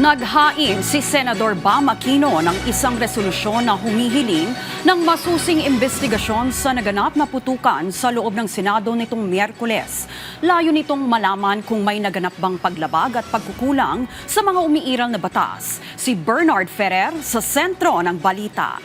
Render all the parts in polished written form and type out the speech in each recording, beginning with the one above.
Naghain si Senador Bam Aquino ng isang resolusyon na humihiling ng masusing investigasyon sa naganap na putukan sa loob ng Senado nitong Miyerkules. Layo nitong malaman kung may naganap bang paglabag at pagkukulang sa mga umiiral na batas. Si Bernard Ferrer sa sentro ng balita.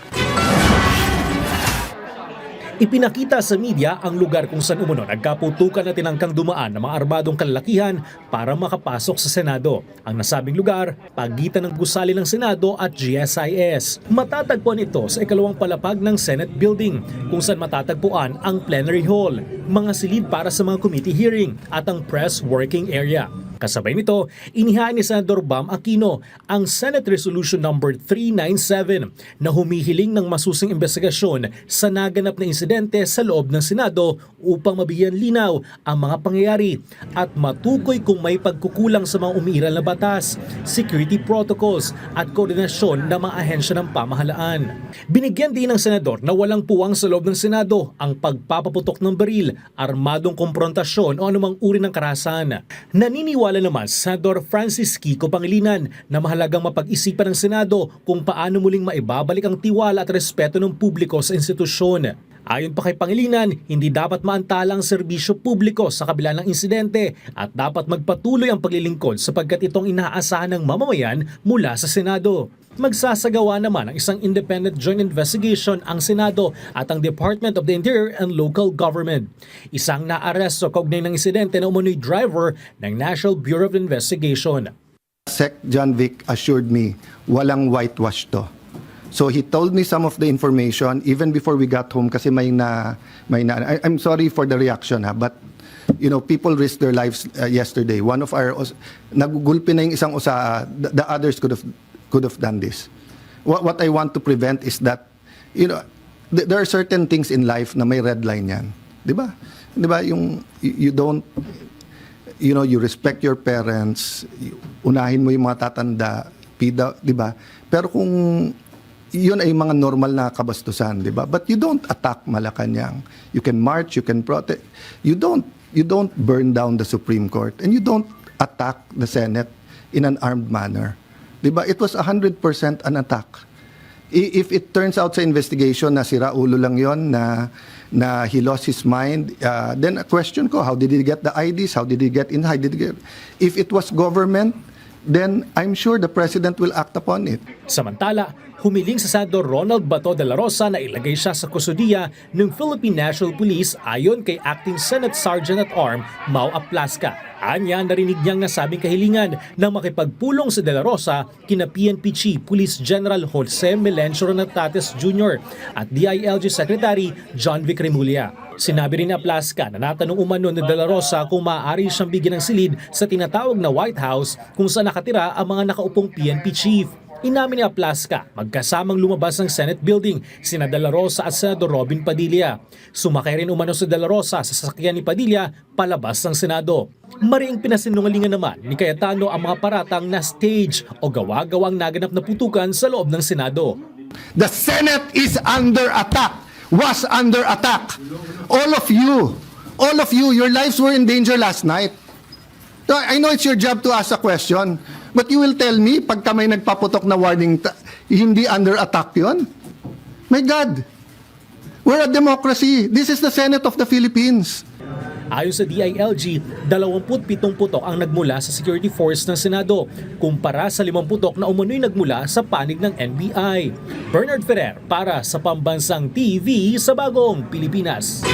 Ipinakita sa media ang lugar kung saan umano nagkaputukan na tinangkang dumaan ng mga armadong kalalakihan para makapasok sa Senado. Ang nasabing lugar, pagitan ng gusali ng Senado at GSIS. Matatagpuan ito sa ikalawang palapag ng Senate Building kung saan matatagpuan ang plenary hall, mga silid para sa mga committee hearing at ang press working area. Kasabay nito, inihain ni Senador Bam Aquino ang Senate Resolution No. 397 na humihiling ng masusing investigasyon sa naganap na insidente sa loob ng Senado upang mabigyan linaw ang mga pangyayari at matukoy kung may pagkukulang sa mga umiiral na batas, security protocols at koordinasyon ng mga ahensya ng pamahalaan. Binigyan din ng Senador na walang puwang sa loob ng Senado ang pagpapaputok ng baril, armadong komprontasyon o anumang uri ng karahasan. Naniniwala naman Senador Francis Kiko Pangilinan na mahalagang mapag-isipan ng Senado kung paano muling maibabalik ang tiwala at respeto ng publiko sa institusyon. Ayon pa kay Pangilinan, hindi dapat maantala ang serbisyo publiko sa kabila ng insidente at dapat magpatuloy ang paglilingkod sapagkat itong inaasahan ng mamamayan mula sa Senado. Magsasagawa naman ng isang independent joint investigation ang Senado at ang Department of the Interior and Local Government. Isang naaresto kaugnay ng insidente na umunoy driver ng National Bureau of Investigation. Sec John Vic assured me walang whitewash to. So he told me some of the information even before we got home kasi I'm sorry for the reaction but you know, people risked their lives yesterday. One of our nagugulpi na yung isang the others could have done this. What I want to prevent is that, you know, there are certain things in life na may red line yan. Di ba? Di ba? Yung, you don't, you know, you respect your parents, unahin mo yung mga tatanda, di ba? Pero kung yun ay mga normal na kabastusan, di ba? But you don't attack Malacanang. You can march, you can protest. You don't burn down the Supreme Court and you don't attack the Senate in an armed manner. Diba? It was 100% an attack. If it turns out sa investigation na sira ulo lang yon na he lost his mind, then a question ko, how did he get the IDs? How did he get in? How did he get? If it was government, then I'm sure the President will act upon it. Samantala, humiling sa Senador Ronald Bato de la Rosa na ilagay siya sa kustudiya ng Philippine National Police ayon kay Acting Senate Sergeant at Arm Mau Aplasca. Anya, narinig niyang nasabing kahilingan na makipagpulong sa De La Rosa kina PNP Chief Police General Jose Melencio Natates Jr. at DILG Secretary John Vic Remulla. Sinabi rin ni Aplasca na natanong umano ni De La Rosa kung maaari siyang bigyan ng silid sa tinatawag na White House kung saan nakatira ang mga nakaupong PNP Chief. Inamin ni Aplasca, magkasamang lumabas ng Senate Building sina De La Rosa at Senador Robin Padilla. Sumakay rin umano si De La Rosa sa sasakyan ni Padilla palabas ng Senado. Mariing pinasinungalingan naman ni Cayetano ang mga paratang na stage o gawa-gawang naganap na putukan sa loob ng Senado. The Senate is under attack, was under attack. All of you, your lives were in danger last night. I know it's your job to ask a question, but you will tell me pagka may nagpaputok na warning, hindi under attack yun? My God, we're a democracy. This is the Senate of the Philippines. Ayon sa DILG, 27 putok ang nagmula sa security force ng Senado, kumpara sa 5 putok na umunoy nagmula sa panig ng NBI. Bernard Ferrer para sa Pambansang TV sa Bagong Pilipinas.